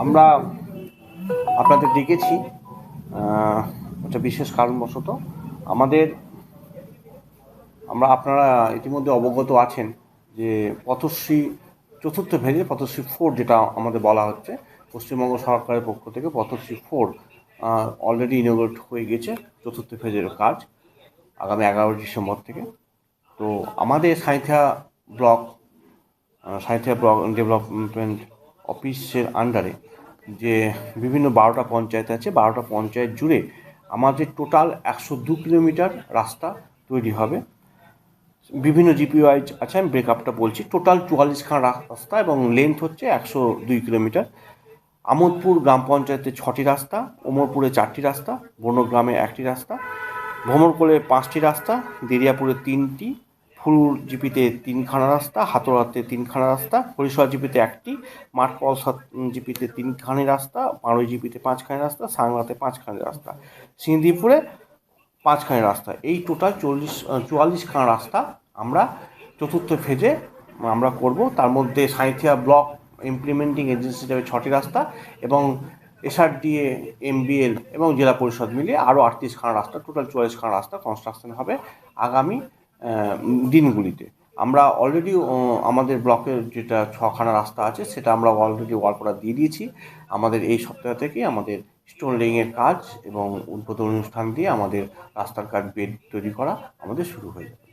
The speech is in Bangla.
আমরা আপনাদের ডেকেছি একটা বিশেষ কারণবশত। আপনারা ইতিমধ্যে অবগত আছেন যে পথশ্রী চতুর্থ ফেজে পথশ্রী 4 যেটা আমাদের বলা হচ্ছে, পশ্চিমবঙ্গ সরকারের পক্ষ থেকে পথশ্রী 4 অলরেডি ইনোগ্রেট হয়ে গেছে চতুর্থ ফেজের কাজ আগামী 11 ডিসেম্বর থেকে। তো আমাদের সাঁইথিয়া ব্লক ডেভেলপমেন্ট অফিসের আন্ডারে যে বিভিন্ন 12টা পঞ্চায়েত আছে, 12টা পঞ্চায়েত জুড়ে আমাদের টোটাল 102 কিলোমিটার রাস্তা তৈরি হবে। বিভিন্ন জিপি ওয়াইজ আছে, আমি ব্রেকআপটা বলছি। টোটাল 44খানা রাস্তা এবং লেন্থ হচ্ছে 102 কিলোমিটার। আমোদপুর গ্রাম পঞ্চায়েতে 6টি রাস্তা, ওমরপুরে 4টি রাস্তা, বনগ্রামে 1টি রাস্তা, ভ্রমরকোলে 5টি রাস্তা, দেরিয়াপুরে 3টি, ফুলুর জিপিতে 3খানা রাস্তা, হাতোড়াতে 3খানা রাস্তা, হরিশোয়া জিপিতে 1টি, মাঠপলসা জিপিতে 3খানি রাস্তা, পাড়ই জিপিতে 5খানি রাস্তা, সাংলাতে 5খানি রাস্তা, সিন্দিপুরে 5খানি রাস্তা। এই টোটাল 44খানা রাস্তা আমরা চতুর্থ ফেজে আমরা করব। তার মধ্যে সাঁইথিয়া ব্লক ইমপ্লিমেন্টিং এজেন্সি হিসেবে 6টি রাস্তা এবং এসআরডিএ, এমবিএল এবং জেলা পরিষদ মিলিয়ে আরও 38খানা রাস্তা, টোটাল 44খানা রাস্তা কনস্ট্রাকশন হবে আগামী দিনগুলিতে। আমরা অলরেডি আমাদের ব্লকের যেটা 6খানা রাস্তা আছে সেটা আমরা অলরেডি ওয়ার্ক অর্ডার দিয়ে দিয়েছি। আমাদের এই সপ্তাহ থেকে আমাদের স্টোন লেইংয়ের কাজ এবং উদ্বোধন অনুষ্ঠান দিয়ে আমাদের রাস্তার কাজ বেড তৈরি করা আমাদের শুরু হয়ে যাবে।